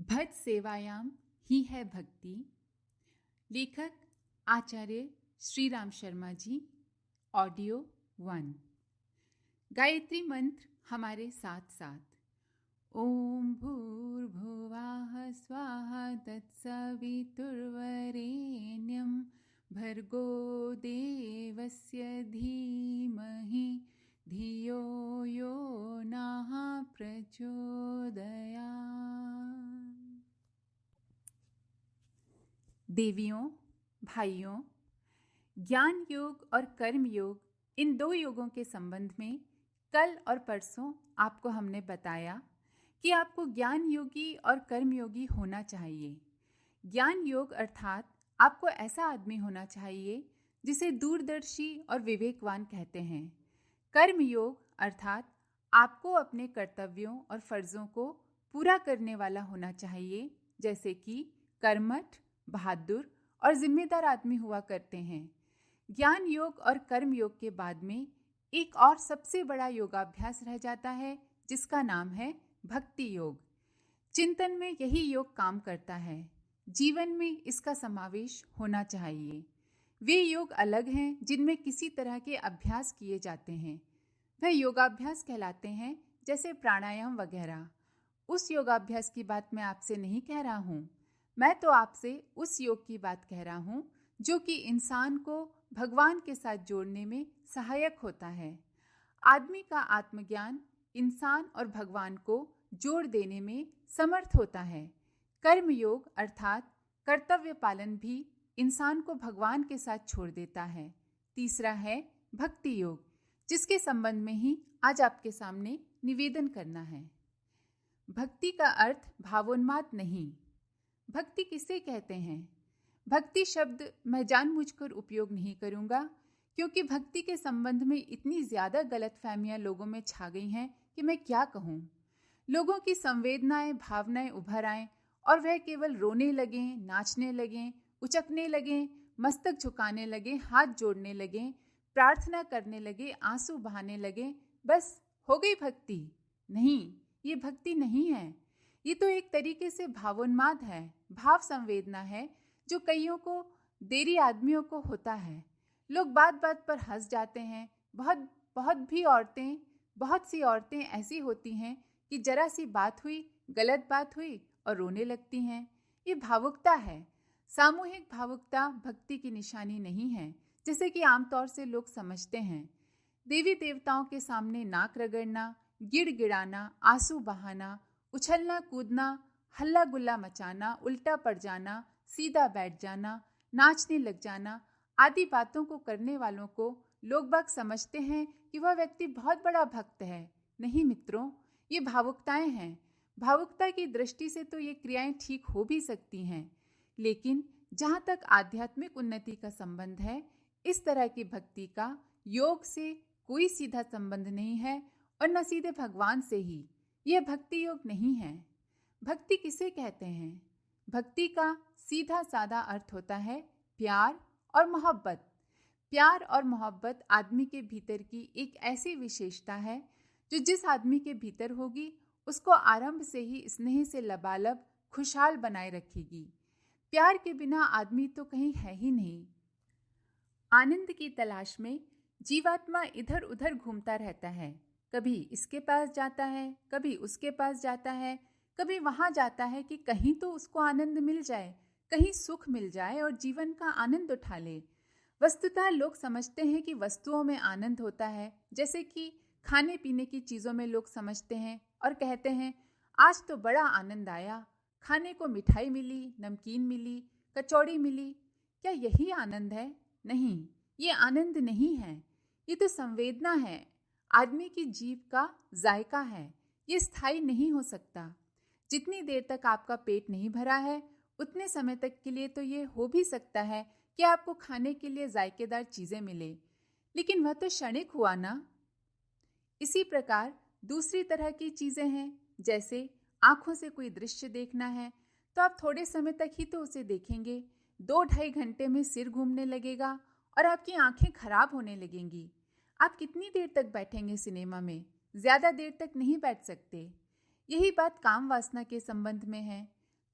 भज सेवायाम ही है भक्ति। लेखक आचार्य श्री राम शर्मा जी। ऑडियो 1। गायत्री मंत्र हमारे साथ साथ। ओम भूर्भुवः स्वाहा तत्सवितुर्वरेण्यं भर्गो देवस्य धीमहि धियो यो नः प्रचोदयात्। देवियों, भाइयों, ज्ञान योग और कर्म योग, इन दो योगों के संबंध में कल और परसों आपको हमने बताया कि आपको ज्ञान योगी और कर्म योगी होना चाहिए। ज्ञान योग अर्थात आपको ऐसा आदमी होना चाहिए जिसे दूरदर्शी और विवेकवान कहते हैं। कर्म योग अर्थात आपको अपने कर्तव्यों और फर्जों को पूरा करने वाला होना चाहिए, जैसे कि कर्मठ, बहादुर और जिम्मेदार आदमी हुआ करते हैं। ज्ञान योग और कर्म योग के बाद में एक और सबसे बड़ा योगाभ्यास रह जाता है, जिसका नाम है भक्ति योग। चिंतन में यही योग काम करता है। जीवन में इसका समावेश होना चाहिए। वे योग अलग हैं जिनमें किसी तरह के अभ्यास किए जाते हैं। वह योगाभ्यास कहलाते हैं, जैसे प्राणायाम वगैरह। उस योगाभ्यास की बात मैं आपसे नहीं कह रहा हूँ। मैं तो आपसे उस योग की बात कह रहा हूँ जो कि इंसान को भगवान के साथ जोड़ने में सहायक होता है। आदमी का आत्मज्ञान इंसान और भगवान को जोड़ देने में समर्थ होता है। कर्म योग अर्थात कर्तव्य पालन भी इंसान को भगवान के साथ छोड़ देता है। तीसरा है भक्ति योग, जिसके संबंध में ही आज आपके सामने निवेदन करना है। भक्ति का अर्थ भावोन्माद नहीं। भक्ति किसे कहते हैं? भक्ति शब्द मैं जानबूझकर उपयोग नहीं करूंगा, क्योंकि भक्ति के संबंध में इतनी ज़्यादा गलतफहमियां लोगों में छा गई हैं कि मैं क्या कहूँ। लोगों की संवेदनाएं, भावनाएं उभर आएं और वह केवल रोने लगें, नाचने लगें, उचकने लगें, मस्तक झुकाने लगें, हाथ जोड़ने लगें, प्रार्थना करने लगे, आंसू बहाने लगे, बस हो गई भक्ति। नहीं, ये भक्ति नहीं है। ये तो एक तरीके से भावोन्माद है, भाव संवेदना है, जो कईयों को, देरी आदमियों को होता है। लोग बात बात पर हंस जाते हैं। बहुत सी औरतें ऐसी होती हैं कि जरा सी बात हुई, गलत बात हुई और रोने लगती हैं। ये भावुकता है। सामूहिक भावुकता भक्ति की निशानी नहीं है, जैसे कि आमतौर से लोग समझते हैं। देवी देवताओं के सामने नाक रगड़ना, गिड़गिड़ाना, आंसू बहाना, उछलना कूदना, हल्ला गुल्ला मचाना, उल्टा पड़ जाना, सीधा बैठ जाना, नाचने लग जाना आदि बातों को करने वालों को लोग बाग समझते हैं कि वह व्यक्ति बहुत बड़ा भक्त है। नहीं मित्रों, ये भावुकताएं हैं। भावुकता की दृष्टि से तो ये क्रियाएं ठीक हो भी सकती हैं, लेकिन जहाँ तक आध्यात्मिक उन्नति का संबंध है, इस तरह की भक्ति का योग से कोई सीधा संबंध नहीं है और न सीधे भगवान से ही। यह भक्ति योग नहीं है। भक्ति किसे कहते हैं? भक्ति का सीधा सादा अर्थ होता है प्यार और मोहब्बत। प्यार और मोहब्बत आदमी के भीतर की एक ऐसी विशेषता है जो जिस आदमी के भीतर होगी उसको आरंभ से ही स्नेह से लबालब खुशहाल बनाए रखेगी। प्यार के बिना आदमी तो कहीं है ही नहीं। आनंद की तलाश में जीवात्मा इधर उधर घूमता रहता है। कभी इसके पास जाता है, कभी उसके पास जाता है, कभी वहां जाता है कि कहीं तो उसको आनंद मिल जाए, कहीं सुख मिल जाए और जीवन का आनंद उठा ले। वस्तुतः लोग समझते हैं कि वस्तुओं में आनंद होता है, जैसे कि खाने पीने की चीज़ों में लोग समझते हैं और कहते हैं आज तो बड़ा आनंद आया, खाने को मिठाई मिली, नमकीन मिली, कचौड़ी मिली। क्या यही आनंद है? नहीं, ये आनंद नहीं है। ये तो संवेदना है, आदमी की जीभ का जायका है। ये स्थायी नहीं हो सकता। जितनी देर तक आपका पेट नहीं भरा है, उतने समय तक के लिए तो ये हो भी सकता है कि आपको खाने के लिए जायकेदार चीज़ें मिले, लेकिन वह तो क्षणिक हुआ ना। इसी प्रकार दूसरी तरह की चीज़ें हैं, जैसे आँखों से कोई दृश्य देखना है तो आप थोड़े समय तक ही तो उसे देखेंगे। 2-2.5 घंटे में सिर घूमने लगेगा और आपकी आंखें खराब होने लगेंगी। आप कितनी देर तक बैठेंगे सिनेमा में? ज़्यादा देर तक नहीं बैठ सकते। यही बात काम वासना के संबंध में है।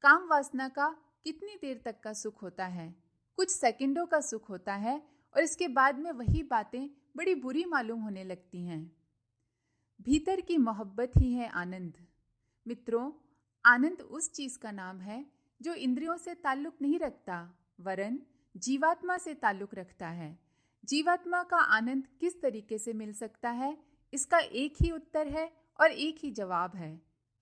काम वासना का कितनी देर तक का सुख होता है, कुछ सेकंडों का सुख होता है और इसके बाद में वही बातें बड़ी बुरी मालूम होने लगती हैं। भीतर की मोहब्बत ही है आनंद। मित्रों, आनंद उस चीज का नाम है जो इंद्रियों से ताल्लुक नहीं रखता, वरन जीवात्मा से ताल्लुक रखता है। जीवात्मा का आनंद किस तरीके से मिल सकता है, इसका एक ही उत्तर है और एक ही जवाब है।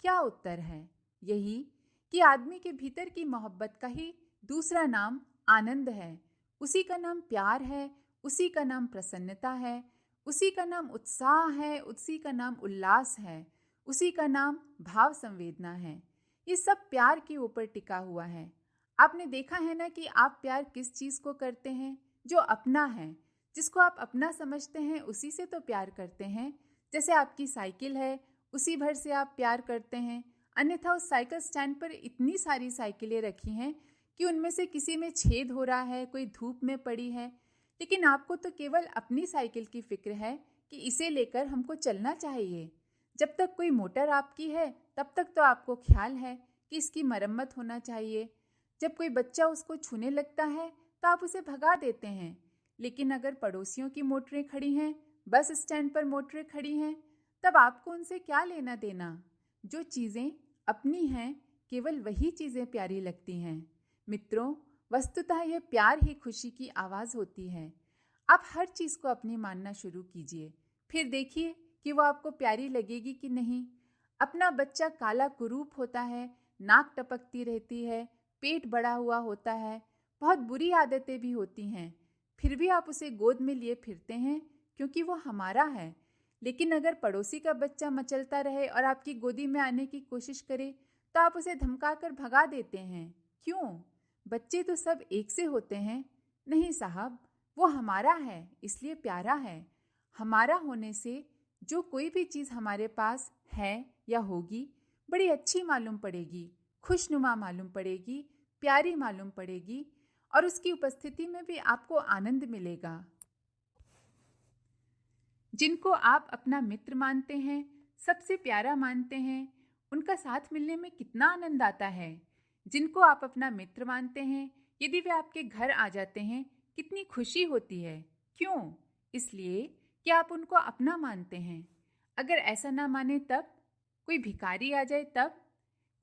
क्या उत्तर है? यही कि आदमी के भीतर की मोहब्बत का ही दूसरा नाम आनंद है। उसी का नाम प्यार है, उसी का नाम प्रसन्नता है, उसी का नाम उत्साह है, उसी का नाम उल्लास है, उसी का नाम भाव संवेदना है। ये सब प्यार के ऊपर टिका हुआ है। आपने देखा है ना कि आप प्यार किस चीज़ को करते हैं? जो अपना है, जिसको आप अपना समझते हैं, उसी से तो प्यार करते हैं। जैसे आपकी साइकिल है, उसी भर से आप प्यार करते हैं। अन्यथा उस साइकिल स्टैंड पर इतनी सारी साइकिलें रखी हैं कि उनमें से किसी में छेद हो रहा है, कोई धूप में पड़ी है, लेकिन आपको तो केवल अपनी साइकिल की फिक्र है कि इसे लेकर हमको चलना चाहिए। जब तक कोई मोटर आपकी है तब तक तो आपको ख्याल है कि इसकी मरम्मत होना चाहिए। जब कोई बच्चा उसको छूने लगता है तो आप उसे भगा देते हैं। लेकिन अगर पड़ोसियों की मोटरें खड़ी हैं, बस स्टैंड पर मोटरें खड़ी हैं, तब आपको उनसे क्या लेना देना? जो चीज़ें अपनी हैं, केवल वही चीज़ें प्यारी लगती हैं। मित्रों, वस्तुतः यह प्यार ही खुशी की आवाज़ होती है। आप हर चीज़ को अपनी मानना शुरू कीजिए, फिर देखिए कि वो आपको प्यारी लगेगी कि नहीं। अपना बच्चा काला कुरूप होता है, नाक टपकती रहती है, पेट बड़ा हुआ होता है, बहुत बुरी आदतें भी होती हैं, फिर भी आप उसे गोद में लिए फिरते हैं क्योंकि वो हमारा है। लेकिन अगर पड़ोसी का बच्चा मचलता रहे और आपकी गोदी में आने की कोशिश करे तो आप उसे धमकाकर भगा देते हैं। क्यों? बच्चे तो सब एक से होते हैं। नहीं साहब, वो हमारा है इसलिए प्यारा है। हमारा होने से जो कोई भी चीज़ हमारे पास है या होगी बड़ी अच्छी मालूम पड़ेगी, खुशनुमा मालूम पड़ेगी, प्यारी मालूम पड़ेगी और उसकी उपस्थिति में भी आपको आनंद मिलेगा। जिनको आप अपना मित्र मानते हैं, सबसे प्यारा मानते हैं, उनका साथ मिलने में कितना आनंद आता है। जिनको आप अपना मित्र मानते हैं, यदि वे आपके घर आ जाते हैं, कितनी खुशी होती है। क्यों? इसलिए कि आप उनको अपना मानते हैं। अगर ऐसा ना माने तब? कोई भिखारी आ जाए तब?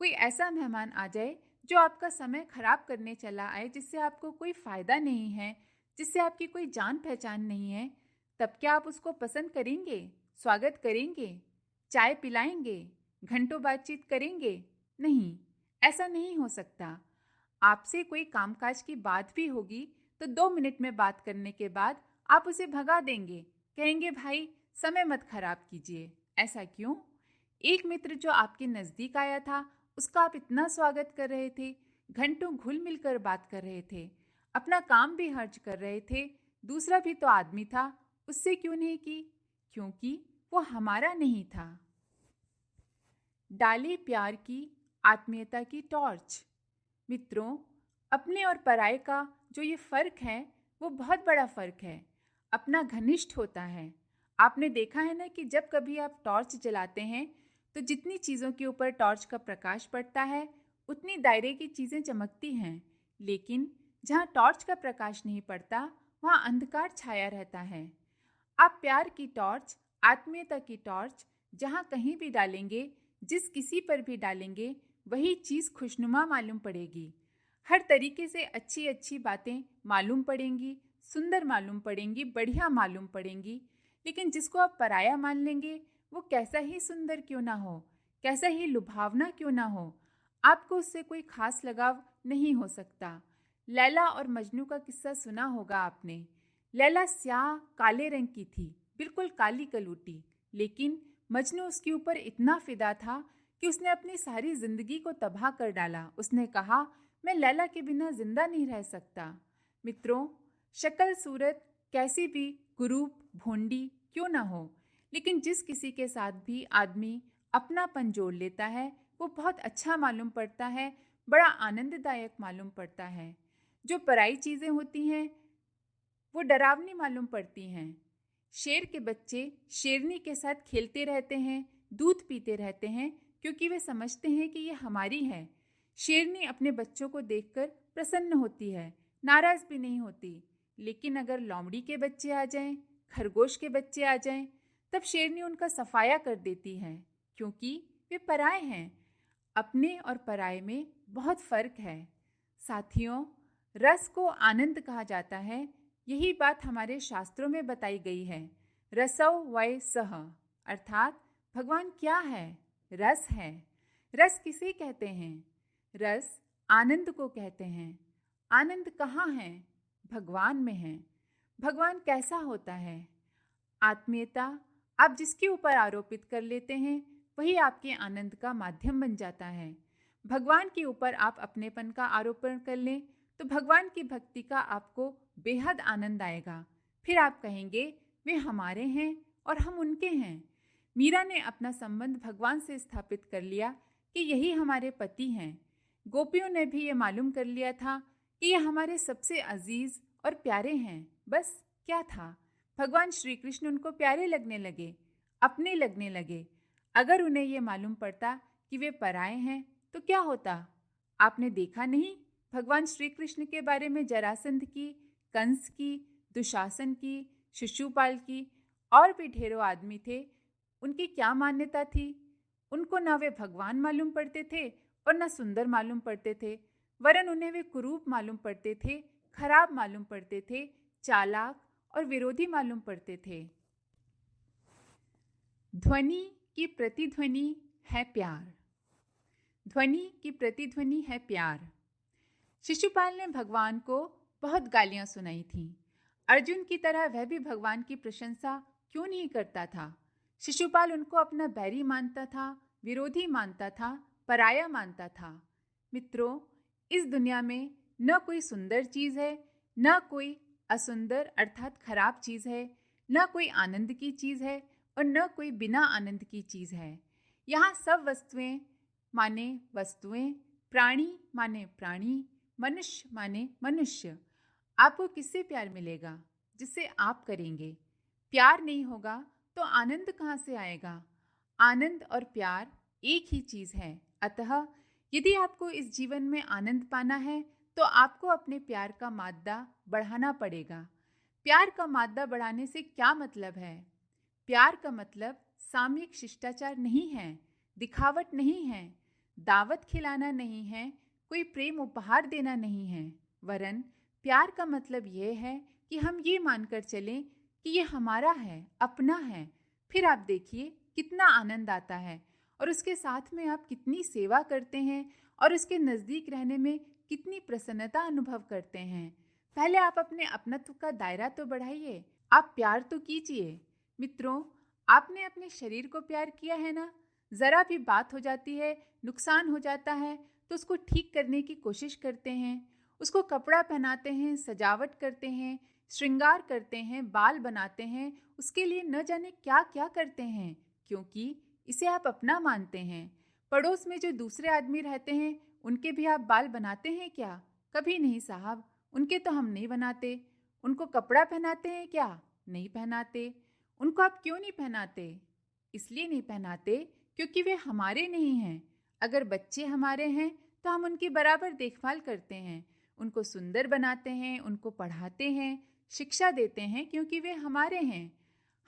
कोई ऐसा मेहमान आ जाए जो आपका समय खराब करने चला आए, जिससे आपको कोई फ़ायदा नहीं है, जिससे आपकी कोई जान पहचान नहीं है, तब क्या आप उसको पसंद करेंगे, स्वागत करेंगे, चाय पिलाएंगे, घंटों बातचीत करेंगे? नहीं, ऐसा नहीं हो सकता। आपसे कोई कामकाज की बात भी होगी तो 2 मिनट में बात करने के बाद आप उसे भगा देंगे, कहेंगे भाई समय मत खराब कीजिए। ऐसा क्यों? एक मित्र जो आपके नज़दीक आया था, उसका आप इतना स्वागत कर रहे थे, घंटों घुल मिल कर बात कर रहे थे, अपना काम भी हर्ज कर रहे थे, दूसरा भी तो आदमी था, उससे क्यों नहीं की? क्योंकि वो हमारा नहीं था। डाले प्यार की आत्मीयता की टॉर्च। मित्रों, अपने और पराये का जो ये फ़र्क है वो बहुत बड़ा फ़र्क है। अपना घनिष्ठ होता है। आपने देखा है ना कि जब कभी आप टॉर्च जलाते हैं तो जितनी चीज़ों के ऊपर टॉर्च का प्रकाश पड़ता है उतनी दायरे की चीज़ें चमकती हैं, लेकिन जहाँ टॉर्च का प्रकाश नहीं पड़ता वहाँ अंधकार छाया रहता है। आप प्यार की टॉर्च, आत्मीयता की टॉर्च जहाँ कहीं भी डालेंगे, जिस किसी पर भी डालेंगे, वही चीज़ खुशनुमा मालूम पड़ेगी। हर तरीके से अच्छी अच्छी बातें मालूम पड़ेंगी, सुंदर मालूम पड़ेंगी, बढ़िया मालूम पड़ेंगी। लेकिन जिसको आप पराया मान लेंगे, वो कैसा ही सुंदर क्यों ना हो, कैसा ही लुभावना क्यों ना हो, आपको उससे कोई खास लगाव नहीं हो सकता। लैला और मजनू का किस्सा सुना होगा आपने। लैला स्याह काले रंग की थी, बिल्कुल काली कलूटी, लेकिन मजनू उसके ऊपर इतना फिदा था कि उसने अपनी सारी जिंदगी को तबाह कर डाला। उसने कहा, मैं लैला के बिना जिंदा नहीं रह सकता। मित्रों, शक्ल सूरत कैसी भी कुरूप भोंडी क्यों ना हो, लेकिन जिस किसी के साथ भी आदमी अपनापन जोड़ लेता है वो बहुत अच्छा मालूम पड़ता है, बड़ा आनंददायक मालूम पड़ता है। जो पराई चीज़ें होती हैं वो डरावनी मालूम पड़ती हैं। शेर के बच्चे शेरनी के साथ खेलते रहते हैं, दूध पीते रहते हैं, क्योंकि वे समझते हैं कि ये हमारी है। शेरनी अपने बच्चों को देखकर प्रसन्न होती है, नाराज भी नहीं होती। लेकिन अगर लोमड़ी के बच्चे आ जाएं, खरगोश के बच्चे आ जाएं, तब शेरनी उनका सफाया कर देती है, क्योंकि वे पराए हैं। अपने और पराए में बहुत फर्क है। साथियों, रस को आनंद कहा जाता है। यही बात हमारे शास्त्रों में बताई गई है। रसौ वै सः, अर्थात भगवान क्या है? रस है। रस किसे कहते हैं? रस आनंद को कहते हैं। आनंद कहाँ है? भगवान में है। भगवान कैसा होता है? आत्मीयता आप जिसके ऊपर आरोपित कर लेते हैं, वही आपके आनंद का माध्यम बन जाता है। भगवान के ऊपर आप अपनेपन का आरोपण कर लें तो भगवान की भक्ति का आपको बेहद आनंद आएगा। फिर आप कहेंगे वे हमारे हैं और हम उनके हैं। मीरा ने अपना संबंध भगवान से स्थापित कर लिया कि यही हमारे पति हैं। गोपियों ने भी ये मालूम कर लिया था कि ये हमारे सबसे अजीज और प्यारे हैं। बस क्या था, भगवान श्री कृष्ण उनको प्यारे लगने लगे, अपने लगने लगे। अगर उन्हें ये मालूम पड़ता कि वे पराए हैं तो क्या होता? आपने देखा नहीं भगवान श्री कृष्ण के बारे में जरासंध की, कंस की, दुशासन की, शिशुपाल की और भी ढेरों आदमी थे। उनकी क्या मान्यता थी? उनको ना वे भगवान मालूम पड़ते थे और ना सुंदर मालूम पड़ते थे, वरन उन्हें वे कुरूप मालूम पड़ते थे, खराब मालूम पड़ते थे, चालाक और विरोधी मालूम पड़ते थे। ध्वनि की प्रतिध्वनि है प्यार। ध्वनि की प्रतिध्वनि है प्यार। शिशुपाल ने भगवान को बहुत गालियां सुनाई थीं। अर्जुन की तरह वह भी भगवान की प्रशंसा क्यों नहीं करता था? शिशुपाल उनको अपना बैरी मानता था, विरोधी मानता था, पराया मानता था। मित्रों, इस दुनिया में न कोई सुंदर चीज़ है, न कोई असुंदर अर्थात खराब चीज़ है, न कोई आनंद की चीज़ है और न कोई बिना आनंद की चीज़ है। यहाँ सब वस्तुएं माने वस्तुएं, प्राणी माने प्राणी, मनुष्य माने मनुष्य। आपको किससे प्यार मिलेगा? जिससे आप करेंगे। प्यार नहीं होगा तो आनंद कहाँ से आएगा? आनंद और प्यार एक ही चीज़ है। अतः यदि आपको इस जीवन में आनंद पाना है तो आपको अपने प्यार का मात्रा बढ़ाना पड़ेगा। प्यार का मात्रा बढ़ाने से क्या मतलब है? प्यार का मतलब सामयिक शिष्टाचार नहीं है, दिखावट नहीं है, दावत खिलाना नहीं है, कोई प्रेम उपहार देना नहीं है, वरन प्यार का मतलब यह है कि हम ये मानकर चलें कि ये हमारा है, अपना है। फिर आप देखिए कितना आनंद आता है और उसके साथ में आप कितनी सेवा करते हैं और उसके नज़दीक रहने में कितनी प्रसन्नता अनुभव करते हैं। पहले आप अपने अपनत्व का दायरा तो बढ़ाइए, आप प्यार तो कीजिए। मित्रों, आपने अपने शरीर को प्यार किया है ना? ज़रा भी बात हो जाती है, नुकसान हो जाता है तो उसको ठीक करने की कोशिश करते हैं, उसको कपड़ा पहनाते हैं, सजावट करते हैं, श्रृंगार करते हैं, बाल बनाते हैं, उसके लिए न जाने क्या क्या करते हैं, क्योंकि इसे आप अपना मानते हैं। पड़ोस में जो दूसरे आदमी रहते हैं उनके भी आप बाल बनाते हैं क्या? कभी नहीं साहब, उनके तो हम नहीं बनाते। उनको कपड़ा पहनाते हैं क्या? नहीं पहनाते। उनको आप क्यों नहीं पहनाते? इसलिए नहीं पहनाते क्योंकि वे हमारे नहीं हैं। अगर बच्चे हमारे हैं तो हम उनकी बराबर देखभाल करते हैं, उनको सुंदर बनाते हैं, उनको पढ़ाते हैं, शिक्षा देते हैं, क्योंकि वे हमारे हैं।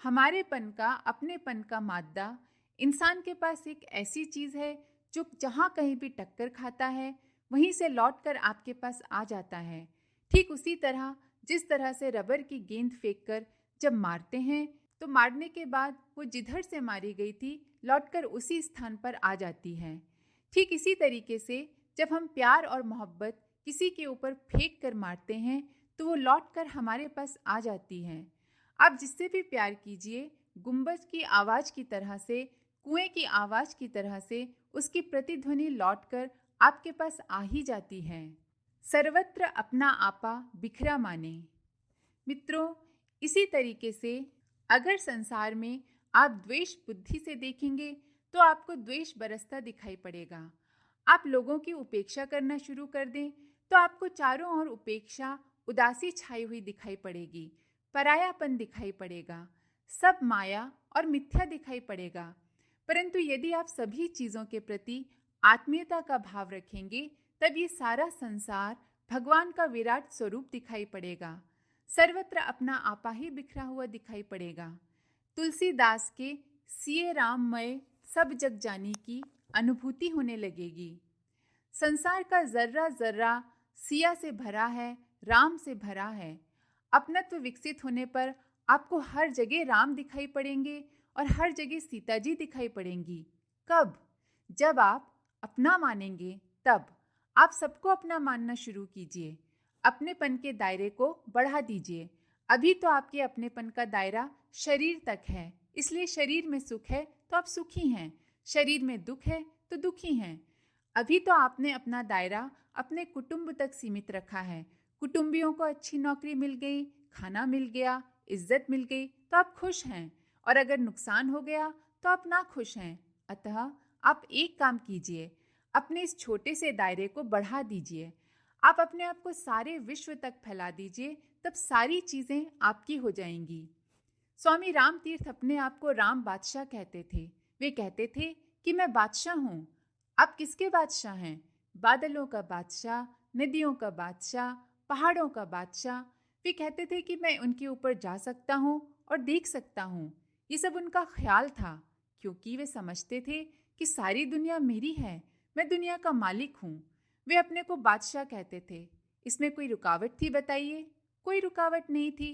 हमारेपन का, अपनेपन का मादा इंसान के पास एक ऐसी चीज़ है जो जहाँ कहीं भी टक्कर खाता है वहीं से लौटकर आपके पास आ जाता है। ठीक उसी तरह जिस तरह से रबर की गेंद फेंककर जब मारते हैं तो मारने के बाद वो जिधर से मारी गई थी लौटकर उसी स्थान पर आ जाती है। ठीक इसी तरीके से जब हम प्यार और मोहब्बत किसी के ऊपर फेंक कर मारते हैं तो वो लौटकर हमारे पास आ जाती है। आप जिससे भी प्यार कीजिए, गुंबज की आवाज़ की तरह से, कुएं की आवाज़ की तरह से उसकी प्रतिध्वनि लौटकर आपके पास आ ही जाती है। सर्वत्र अपना आपा बिखरा माने। मित्रों, इसी तरीके से अगर संसार में आप द्वेष बुद्धि से देखेंगे तो आपको द्वेष बरसता दिखाई पड़ेगा। आप लोगों की उपेक्षा करना शुरू कर दें तो आपको चारों ओर उपेक्षा, उदासी छाई हुई दिखाई पड़ेगी, परायापन दिखाई पड़ेगा, सब माया और मिथ्या दिखाई पड़ेगा। परंतु यदि आप सभी चीज़ों के प्रति आत्मीयता का भाव रखेंगे तब ये सारा संसार भगवान का विराट स्वरूप दिखाई पड़ेगा। सर्वत्र अपना आपा ही बिखरा हुआ दिखाई पड़ेगा। तुलसीदास के सिए राममय सब जग जानी की अनुभूति होने लगेगी। संसार का जर्रा जर्रा सिया से भरा है, राम से भरा है। अपनत्व विकसित होने पर आपको हर जगह राम दिखाई पड़ेंगे और हर जगह सीता जी दिखाई पड़ेंगी। कब? जब आप अपना मानेंगे तब। आप सबको अपना मानना शुरू कीजिए। अपनेपन के दायरे को बढ़ा दीजिए। अभी तो आपके अपनेपन का दायरा शरीर तक है, इसलिए शरीर में सुख है तो आप सुखी हैं, शरीर में दुख है तो दुखी हैं। अभी तो आपने अपना दायरा अपने कुटुंब तक सीमित रखा है। कुटुंबियों को अच्छी नौकरी मिल गई, खाना मिल गया, इज्जत मिल गई तो आप खुश हैं, और अगर नुकसान हो गया तो आप ना खुश हैं। अतः आप एक काम कीजिए, अपने इस छोटे से दायरे को बढ़ा दीजिए। आप अपने आप को सारे विश्व तक फैला दीजिए, तब सारी चीजें आपकी हो जाएंगी। स्वामी राम तीर्थ अपने आप को राम बादशाह कहते थे। वे कहते थे कि मैं बादशाह हूँ। आप किसके बादशाह हैं? बादलों का बादशाह, नदियों का बादशाह, पहाड़ों का बादशाह। वे कहते थे कि मैं उनके ऊपर जा सकता हूँ और देख सकता हूँ। ये सब उनका ख्याल था, क्योंकि वे समझते थे कि सारी दुनिया मेरी है, मैं दुनिया का मालिक हूँ। वे अपने को बादशाह कहते थे। इसमें कोई रुकावट थी बताइए? कोई रुकावट नहीं थी।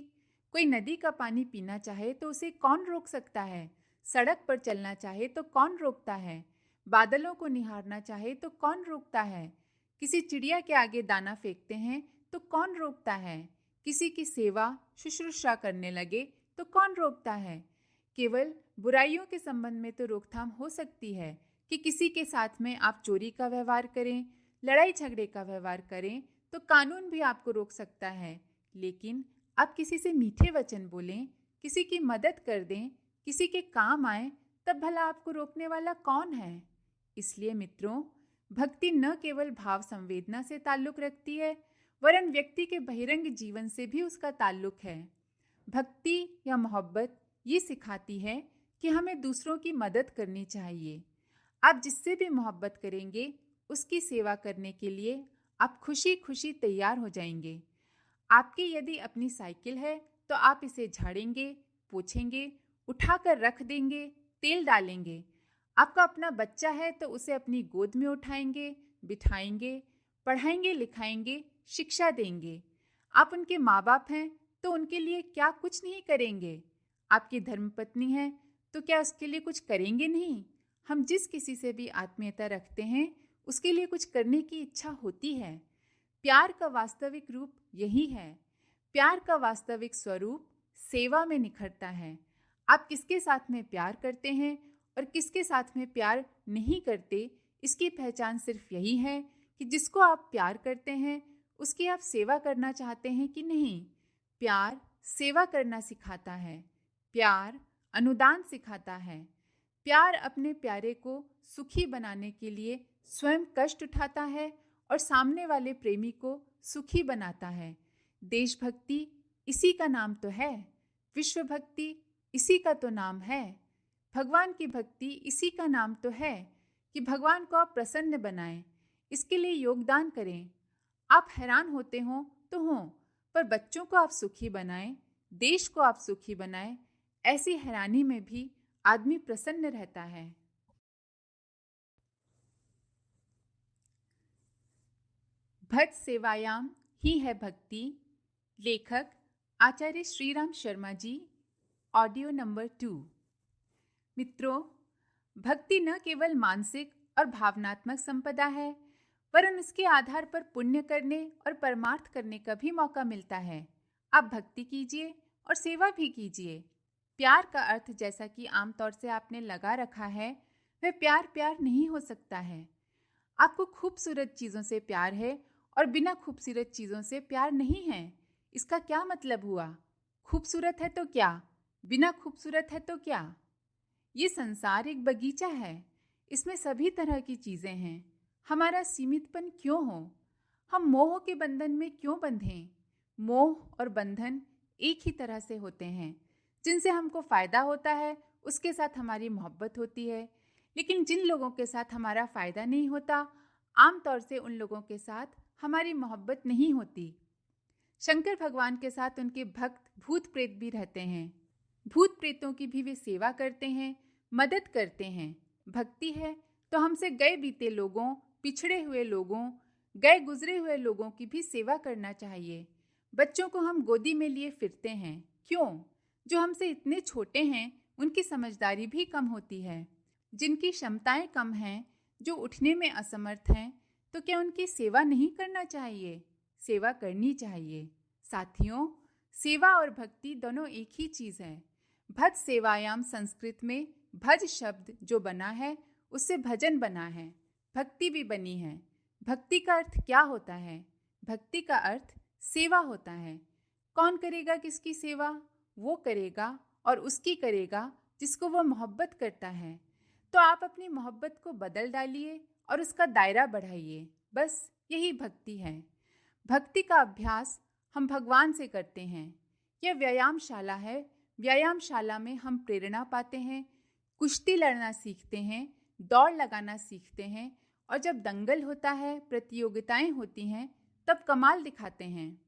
कोई नदी का पानी पीना चाहे तो उसे कौन रोक सकता है? सड़क पर चलना चाहे तो कौन रोकता है? बादलों को निहारना चाहे तो कौन रोकता है? किसी चिड़िया के आगे दाना फेंकते हैं तो कौन रोकता है? किसी की सेवा शुश्रूषा करने लगे तो कौन रोकता है? केवल बुराइयों के संबंध में तो रोकथाम हो सकती है कि किसी के साथ में आप चोरी का व्यवहार करें, लड़ाई झगड़े का व्यवहार करें तो कानून भी आपको रोक सकता है। लेकिन आप किसी से मीठे वचन बोलें, किसी की मदद कर दें, किसी के काम आए, तब भला आपको रोकने वाला कौन है? इसलिए मित्रों, भक्ति न केवल भाव संवेदना से ताल्लुक रखती है, वरन व्यक्ति के बहिरंग जीवन से भी उसका ताल्लुक है। भक्ति या मोहब्बत ये सिखाती है कि हमें दूसरों की मदद करनी चाहिए। आप जिससे भी मोहब्बत करेंगे, उसकी सेवा करने के लिए आप खुशी खुशी तैयार हो जाएंगे। आपकी यदि अपनी साइकिल है तो आप इसे झाड़ेंगे, पोछेंगे, उठाकर रख देंगे, तेल डालेंगे। आपका अपना बच्चा है तो उसे अपनी गोद में उठाएंगे, बिठाएंगे, पढ़ाएंगे, लिखाएंगे, शिक्षा देंगे। आप उनके माँ बाप हैं तो उनके लिए क्या कुछ नहीं करेंगे? आपकी धर्मपत्नी है तो क्या उसके लिए कुछ करेंगे नहीं? हम जिस किसी से भी आत्मीयता रखते हैं, उसके लिए कुछ करने की इच्छा होती है। प्यार का वास्तविक रूप यही है। प्यार का वास्तविक स्वरूप सेवा में निखरता है। आप किसके साथ में प्यार करते हैं और किसके साथ में प्यार नहीं करते, इसकी पहचान सिर्फ यही है कि जिसको आप प्यार करते हैं उसकी आप सेवा करना चाहते हैं कि नहीं। प्यार सेवा करना सिखाता है। प्यार अनुदान सिखाता है। प्यार अपने प्यारे को सुखी बनाने के लिए स्वयं कष्ट उठाता है और सामने वाले प्रेमी को सुखी बनाता है। देशभक्ति इसी का नाम तो है। विश्व भक्ति इसी का तो नाम है। भगवान की भक्ति इसी का नाम तो है कि भगवान को आप प्रसन्न बनाएं, इसके लिए योगदान करें। आप हैरान होते हो तो हो, पर बच्चों को आप सुखी बनाएं, देश को आप सुखी बनाएं, ऐसी हैरानी में भी आदमी प्रसन्न रहता है। भक्त सेवायाम ही है भक्ति। लेखक आचार्य श्रीराम शर्मा जी। Audio number 2। मित्रों, भक्ति न केवल मानसिक और भावनात्मक संपदा है, वरन उसके आधार पर पुण्य करने और परमार्थ करने का भी मौका मिलता है। आप भक्ति कीजिए और सेवा भी कीजिए। प्यार का अर्थ, जैसा कि आमतौर से आपने लगा रखा है, वह प्यार नहीं हो सकता है। आपको खूबसूरत चीज़ों से प्यार है और बिना खूबसूरत चीज़ों से प्यार नहीं है। इसका क्या मतलब हुआ? खूबसूरत है तो क्या, बिना खूबसूरत है तो क्या? ये संसार एक बगीचा है, इसमें सभी तरह की चीज़ें हैं। हमारा सीमितपन क्यों हो? हम मोह के बंधन में क्यों बंधें? मोह और बंधन एक ही तरह से होते हैं। जिनसे हमको फ़ायदा होता है उसके साथ हमारी मोहब्बत होती है, लेकिन जिन लोगों के साथ हमारा फ़ायदा नहीं होता, आमतौर से उन लोगों के साथ हमारी मोहब्बत नहीं होती। शंकर भगवान के साथ उनके भक्त भूत प्रेत भी रहते हैं। भूत प्रेतों की भी वे सेवा करते हैं, मदद करते हैं। भक्ति है तो हमसे गए बीते लोगों, पिछड़े हुए लोगों, गए गुजरे हुए लोगों की भी सेवा करना चाहिए। बच्चों को हम गोदी में लिए फिरते हैं। क्यों? जो हमसे इतने छोटे हैं, उनकी समझदारी भी कम होती है। जिनकी क्षमताएं कम हैं, जो उठने में असमर्थ हैं, तो क्या उनकी सेवा नहीं करना चाहिए? सेवा करनी चाहिए। साथियों, सेवा और भक्ति दोनों एक ही चीज़ है। भज सेवायाम संस्कृत में भज शब्द जो बना है, उससे भजन बना है, भक्ति भी बनी है। भक्ति का अर्थ क्या होता है? भक्ति का अर्थ सेवा होता है। कौन करेगा किसकी सेवा? वो करेगा और उसकी करेगा जिसको वो मोहब्बत करता है। तो आप अपनी मोहब्बत को बदल डालिए और उसका दायरा बढ़ाइए। बस यही भक्ति है। भक्ति का अभ्यास हम भगवान से करते हैं। यह व्यायामशाला है। व्यायामशाला में हम प्रेरणा पाते हैं, कुश्ती लड़ना सीखते हैं, दौड़ लगाना सीखते हैं, और जब दंगल होता है, प्रतियोगिताएं होती हैं, तब कमाल दिखाते हैं।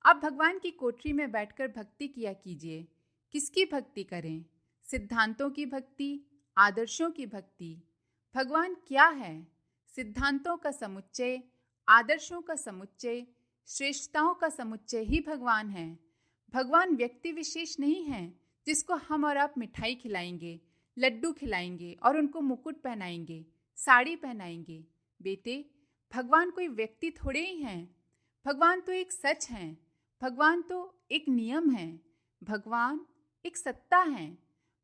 आप भगवान की कोठरी में बैठकर भक्ति किया कीजिए। किसकी भक्ति करें? सिद्धांतों की भक्ति, आदर्शों की भक्ति। भगवान क्या है? सिद्धांतों का समुच्चय, आदर्शों का समुच्चय, श्रेष्ठताओं का समुच्चय ही भगवान है। भगवान व्यक्ति विशेष नहीं है जिसको हम और आप मिठाई खिलाएंगे, लड्डू खिलाएंगे और उनको मुकुट पहनाएंगे, साड़ी पहनाएंगे। बेटे, भगवान कोई व्यक्ति थोड़े ही हैं। भगवान तो एक सच है। भगवान तो एक नियम है। भगवान एक सत्ता है।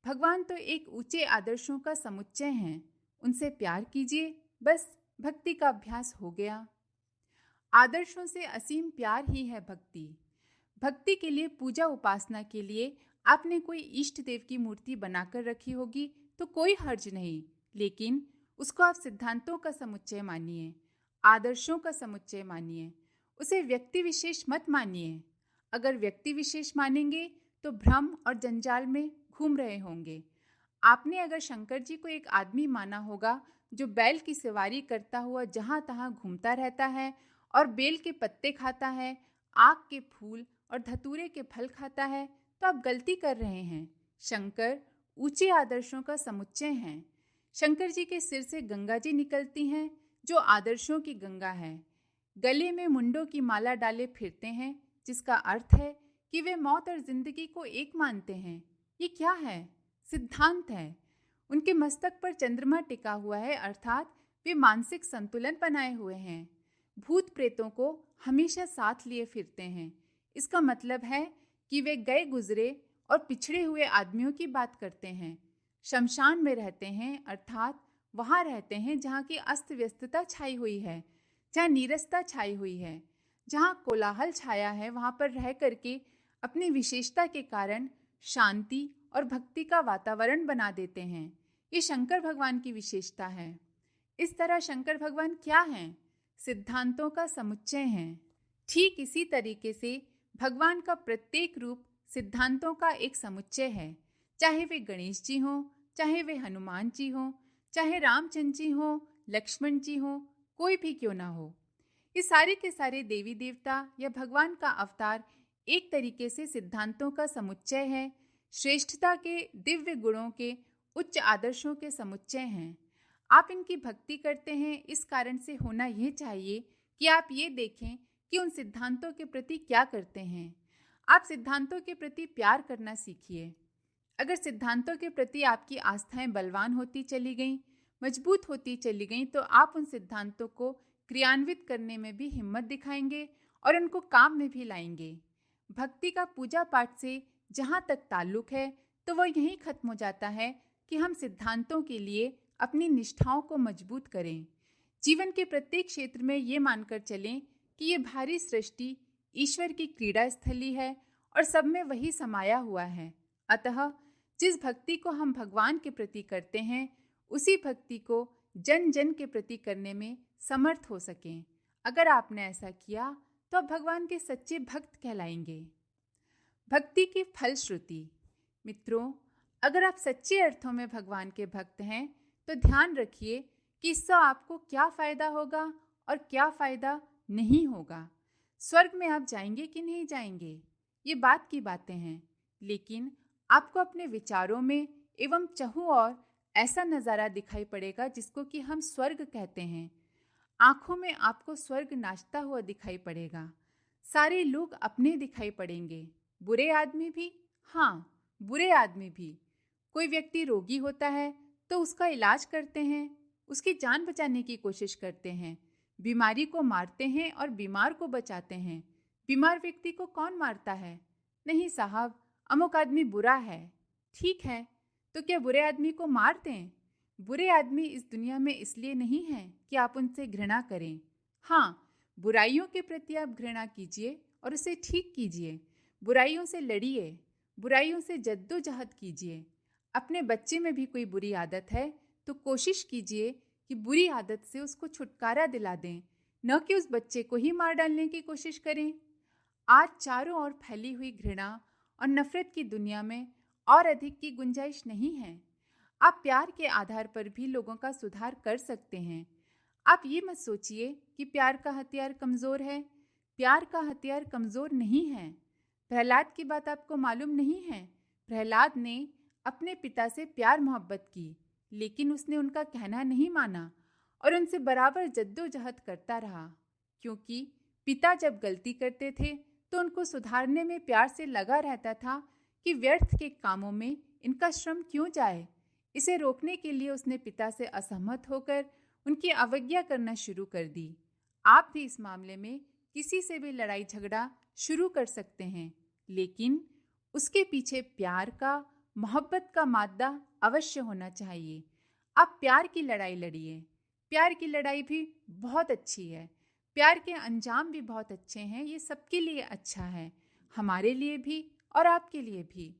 भगवान तो एक ऊंचे आदर्शों का समुच्चय है। उनसे प्यार कीजिए, बस भक्ति का अभ्यास हो गया। आदर्शों से असीम प्यार ही है भक्ति। भक्ति के लिए पूजा उपासना के लिए आपने कोई इष्ट देव की मूर्ति बनाकर रखी होगी तो कोई हर्ज नहीं, लेकिन उसको आप सिद्धांतों का समुच्चय मानिए, आदर्शों का समुच्चय मानिए। उसे व्यक्ति विशेष मत मानिए। अगर व्यक्ति विशेष मानेंगे तो भ्रम और जंजाल में घूम रहे होंगे। आपने अगर शंकर जी को एक आदमी माना होगा जो बैल की सवारी करता हुआ जहाँ तहाँ घूमता रहता है और बेल के पत्ते खाता है, आक के फूल और धतूरे के फल खाता है, तो आप गलती कर रहे हैं। शंकर ऊंचे आदर्शों का समुच्चय हैं। शंकर जी के सिर से गंगा जी निकलती हैं, जो आदर्शों की गंगा है। गले में मुंडों की माला डाले फिरते हैं, जिसका अर्थ है कि वे मौत और जिंदगी को एक मानते हैं। ये क्या है? सिद्धांत है। उनके मस्तक पर चंद्रमा टिका हुआ है, अर्थात वे मानसिक संतुलन बनाए हुए हैं। भूत प्रेतों को हमेशा साथ लिए फिरते हैं। इसका मतलब है कि वे गए गुजरे और पिछड़े हुए आदमियों की बात करते हैं। शमशान में रहते हैं, अर्थात वहाँ रहते हैं जहाँ की अस्त व्यस्तता छाई हुई है, जहाँ नीरसता छाई हुई है, जहाँ कोलाहल छाया है। वहाँ पर रह करके अपनी विशेषता के कारण शांति और भक्ति का वातावरण बना देते हैं। ये शंकर भगवान की विशेषता है। इस तरह शंकर भगवान क्या हैं? सिद्धांतों का समुच्चय हैं। ठीक इसी तरीके से भगवान का प्रत्येक रूप सिद्धांतों का एक समुच्चय है। चाहे वे गणेश जी हों, चाहे वे हनुमान जी हों, चाहे रामचंद्र जी हों, लक्ष्मण जी हों, कोई भी क्यों ना हो, ये सारे के सारे देवी देवता या भगवान का अवतार एक तरीके से सिद्धांतों का समुच्चय है। श्रेष्ठता के, दिव्य गुणों के, उच्च आदर्शों के समुच्चय हैं। आप इनकी भक्ति करते हैं, इस कारण से होना यह चाहिए कि आप ये देखें कि उन सिद्धांतों के प्रति क्या करते हैं। आप सिद्धांतों के प्रति प्यार करना सीखिए। अगर सिद्धांतों के प्रति आपकी आस्थाएं बलवान होती चली गईं, मजबूत होती चली गईं, तो आप उन सिद्धांतों को क्रियान्वित करने में भी हिम्मत दिखाएंगे और उनको काम में भी लाएंगे। भक्ति का पूजा पाठ से जहाँ तक ताल्लुक है, तो वह यहीं खत्म हो जाता है कि हम सिद्धांतों के लिए अपनी निष्ठाओं को मजबूत करें। जीवन के प्रत्येक क्षेत्र में ये मानकर चलें कि ये भारी सृष्टि ईश्वर की क्रीड़ा स्थली है और सब में वही समाया हुआ है। अतः जिस भक्ति को हम भगवान के प्रति करते हैं, उसी भक्ति को जन जन के प्रति करने में समर्थ हो सकें। अगर आपने ऐसा किया तो आप भगवान के सच्चे भक्त कहलाएंगे। भक्ति की फलश्रुति। मित्रों, अगर आप सच्चे अर्थों में भगवान के भक्त हैं तो ध्यान रखिए कि इससे आपको क्या फ़ायदा होगा और क्या फ़ायदा नहीं होगा। स्वर्ग में आप जाएंगे कि नहीं जाएंगे, ये बात की बातें हैं, लेकिन आपको अपने विचारों में एवं चहुँ और ऐसा नज़ारा दिखाई पड़ेगा जिसको कि हम स्वर्ग कहते हैं। आँखों में आपको स्वर्ग नाचता हुआ दिखाई पड़ेगा। सारे लोग अपने दिखाई पड़ेंगे, बुरे आदमी भी। हाँ, बुरे आदमी भी। कोई व्यक्ति रोगी होता है तो उसका इलाज करते हैं, उसकी जान बचाने की कोशिश करते हैं, बीमारी को मारते हैं और बीमार को बचाते हैं। बीमार व्यक्ति को कौन मारता है? नहीं साहब, अमुक आदमी बुरा है। ठीक है, तो क्या बुरे आदमी को मार दें? बुरे आदमी इस दुनिया में इसलिए नहीं हैं कि आप उनसे घृणा करें। हाँ, बुराइयों के प्रति आप घृणा कीजिए और उसे ठीक कीजिए। बुराइयों से लड़िए, बुराइयों से जद्दोजहद कीजिए। अपने बच्चे में भी कोई बुरी आदत है तो कोशिश कीजिए कि बुरी आदत से उसको छुटकारा दिला दें, न कि उस बच्चे को ही मार डालने की कोशिश करें। आज चारों ओर फैली हुई घृणा और नफरत की दुनिया में और अधिक की गुंजाइश नहीं है। आप प्यार के आधार पर भी लोगों का सुधार कर सकते हैं। आप ये मत सोचिए कि प्यार का हथियार कमज़ोर है। प्यार का हथियार कमज़ोर नहीं है। प्रहलाद की बात आपको मालूम नहीं है? प्रहलाद ने अपने पिता से प्यार मोहब्बत की, लेकिन उसने उनका कहना नहीं माना और उनसे बराबर जद्दोजहद करता रहा, क्योंकि पिता जब गलती करते थे तो उनको सुधारने में प्यार से लगा रहता था कि व्यर्थ के कामों में इनका श्रम क्यों जाए। इसे रोकने के लिए उसने पिता से असहमत होकर उनकी अवज्ञा करना शुरू कर दी। आप भी इस मामले में किसी से भी लड़ाई झगड़ा शुरू कर सकते हैं, लेकिन उसके पीछे प्यार का, मोहब्बत का मादा अवश्य होना चाहिए। आप प्यार की लड़ाई लड़िए। प्यार की लड़ाई भी बहुत अच्छी है। प्यार के अंजाम भी बहुत अच्छे हैं। ये सबके लिए अच्छा है, हमारे लिए भी और आपके लिए भी।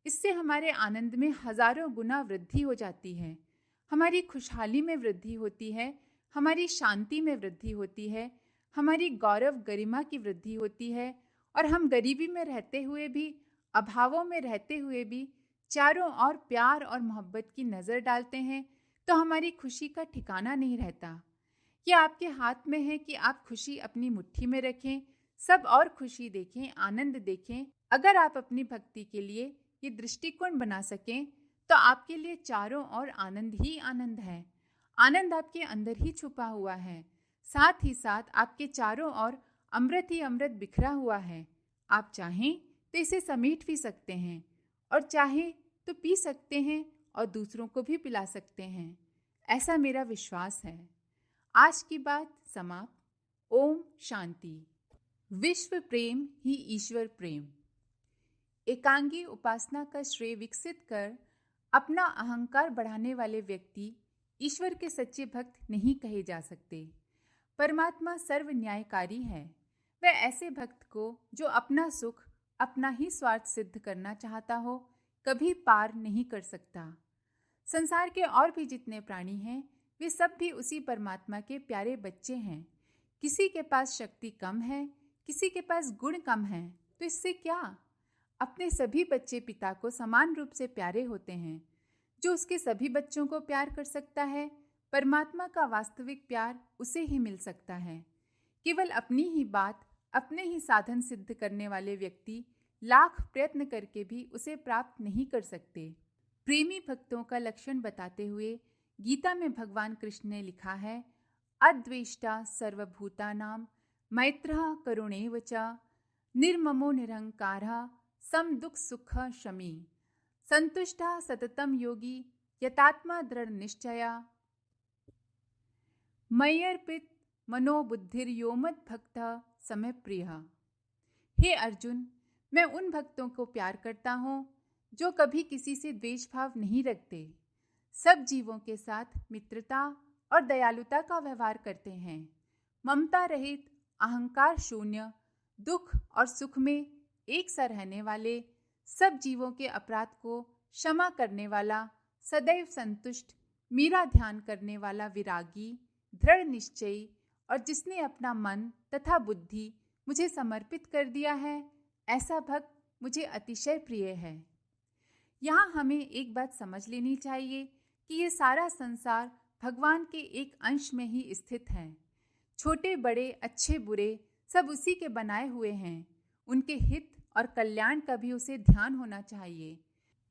इससे हमारे आनंद में हजारों गुना वृद्धि हो जाती है, हमारी खुशहाली में वृद्धि होती है, हमारी शांति में वृद्धि होती है, हमारी गौरव गरिमा की वृद्धि होती है। और हम गरीबी में रहते हुए भी, अभावों में रहते हुए भी चारों ओर प्यार और मोहब्बत की नज़र डालते हैं तो हमारी खुशी का ठिकाना नहीं रहता। ये आपके हाथ में है कि आप खुशी अपनी मुट्ठी में रखें, सब और खुशी देखें, आनंद देखें। अगर आप अपनी भक्ति के लिए ये दृष्टिकोण बना सकें तो आपके लिए चारों ओर आनंद ही आनंद है। आनंद आपके अंदर ही छुपा हुआ है। साथ ही साथ आपके चारों ओर अमृत ही अमृत बिखरा हुआ है। आप चाहें तो इसे समेट भी सकते हैं और चाहें तो पी सकते हैं और दूसरों को भी पिला सकते हैं। ऐसा मेरा विश्वास है। आज की बात समाप्त। ओम शांति। विश्व प्रेम ही ईश्वर प्रेम। एकांगी उपासना का श्रेय विकसित कर अपना अहंकार बढ़ाने वाले व्यक्ति ईश्वर के सच्चे भक्त नहीं कहे जा सकते। परमात्मा सर्व न्यायकारी है। वह ऐसे भक्त को जो अपना सुख अपना ही स्वार्थ सिद्ध करना चाहता हो कभी पार नहीं कर सकता। संसार के और भी जितने प्राणी हैं वे सब भी उसी परमात्मा के प्यारे बच्चे हैं। किसी के पास शक्ति कम है, किसी के पास गुण कम है, तो इससे क्या? अपने सभी बच्चे पिता को समान रूप से प्यारे होते हैं। जो उसके सभी बच्चों को प्यार कर सकता है, परमात्मा का वास्तविक प्यार उसे ही मिल सकता है। केवल अपनी ही बात, अपने ही साधन सिद्ध करने वाले व्यक्ति लाख प्रयत्न करके भी उसे प्राप्त नहीं कर सकते। प्रेमी भक्तों का लक्षण बताते हुए गीता में भगवान कृष्ण ने लिखा है, अद्वेष्टा सर्वभूतानां मैत्रः करुणैव च निर्ममो निरहंकारः सम दुख सुख शमी संतुष्टः सततम योगी यतात्मा दृढ़ निश्चया मय्यर्पित मनोबुद्धिर्योमद भक्त समय प्रिय। हे अर्जुन, मैं उन भक्तों को प्यार करता हूँ जो कभी किसी से द्वेष भाव नहीं रखते, सब जीवों के साथ मित्रता और दयालुता का व्यवहार करते हैं, ममता रहित, अहंकार शून्य, दुख और सुख में एक सा रहने वाले, सब जीवों के अपराध को क्षमा करने वाला, सदैव संतुष्ट, मेरा ध्यान करने वाला विरागी, दृढ़ निश्चयी और जिसने अपना मन तथा बुद्धि मुझे समर्पित कर दिया है, ऐसा भक्त मुझे अतिशय प्रिय है। यहाँ हमें एक बात समझ लेनी चाहिए कि ये सारा संसार भगवान के एक अंश में ही स्थित है। छोटे बड़े, अच्छे बुरे सब उसी के बनाए हुए हैं। उनके हित और कल्याण का भी उसे ध्यान होना चाहिए।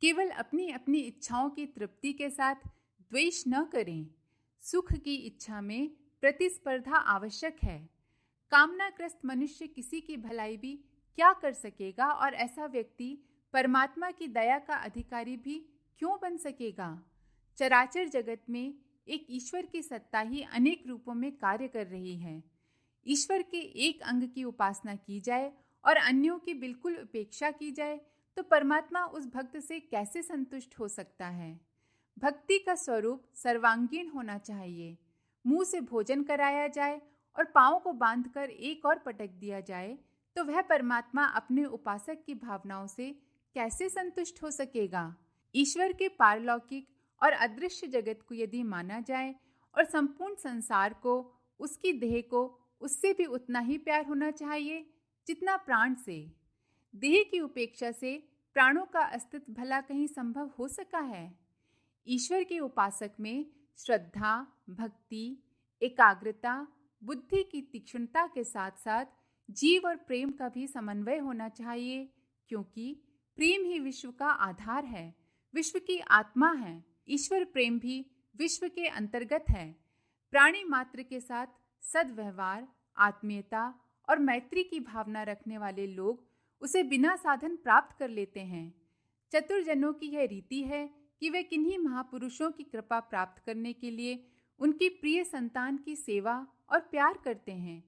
केवल अपनी अपनी इच्छाओं की तृप्ति के साथ द्वेष न करें। सुख की इच्छा में प्रतिस्पर्धा आवश्यक है। कामनाग्रस्त मनुष्य किसी की भलाई भी क्या कर सकेगा और ऐसा व्यक्ति परमात्मा की दया का अधिकारी भी क्यों बन सकेगा? चराचर जगत में एक ईश्वर की सत्ता ही अनेक रूपों में कार्य कर रही है। ईश्वर के एक अंग की उपासना की जाए और अन्यों की बिल्कुल उपेक्षा की जाए तो परमात्मा उस भक्त से कैसे संतुष्ट हो सकता है? भक्ति का स्वरूप सर्वांगीण होना चाहिए। मुंह से भोजन कराया जाए और पांवों को बांधकर एक और पटक दिया जाए तो वह परमात्मा अपने उपासक की भावनाओं से कैसे संतुष्ट हो सकेगा? ईश्वर के पारलौकिक और अदृश्य जगत को यदि माना जाए और संपूर्ण संसार को, उसकी देह को उससे भी उतना ही प्यार होना चाहिए जितना प्राण से। देह की उपेक्षा से प्राणों का अस्तित्व भला कहीं संभव हो सका है? ईश्वर के उपासक में श्रद्धा, भक्ति, एकाग्रता, बुद्धि की तीक्ष्णता के साथ साथ जीव और प्रेम का भी समन्वय होना चाहिए, क्योंकि प्रेम ही विश्व का आधार है, विश्व की आत्मा है। ईश्वर प्रेम भी विश्व के अंतर्गत है। प्राणी मात्र के साथ सद्व्यवहार, आत्मीयता और मैत्री की भावना रखने वाले लोग उसे बिना साधन प्राप्त कर लेते हैं। चतुर्जनों की यह रीति है कि वे किन्हीं महापुरुषों की कृपा प्राप्त करने के लिए उनकी प्रिय संतान की सेवा और प्यार करते हैं।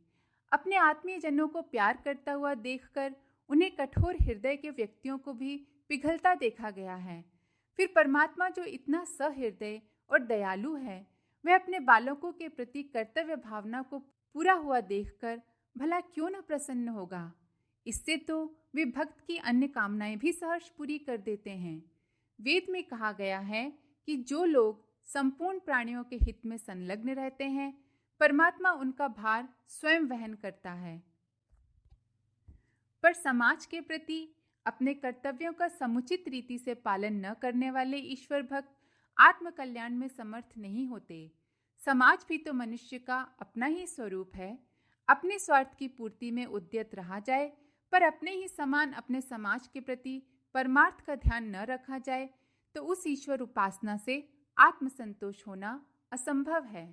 अपने आत्मीय जनों को प्यार करता हुआ देखकर उन्हें कठोर हृदय के व्यक्तियों को भी पिघलता देखा गया है। फिर परमात्मा जो इतना सहृदय और दयालु है, वह अपने बालकों के प्रति कर्तव्य भावना को पूरा हुआ देखकर भला क्यों न प्रसन्न होगा? इससे तो वे भक्त की अन्य कामनाएं भी सहर्ष पूरी कर देते हैं। वेद में कहा गया है कि जो लोग संपूर्ण प्राणियों के हित में संलग्न रहते हैं, परमात्मा उनका भार स्वयं वहन करता है। पर समाज के प्रति अपने कर्तव्यों का समुचित रीति से पालन न करने वाले ईश्वर भक्त आत्म कल्याण में समर्थ नहीं होते। समाज भी तो मनुष्य का अपना ही स्वरूप है। अपने स्वार्थ की पूर्ति में उद्यत रहा जाए, पर अपने ही समान अपने समाज के प्रति परमार्थ का ध्यान न रखा जाए तो उस ईश्वर उपासना से आत्मसंतोष होना असंभव है।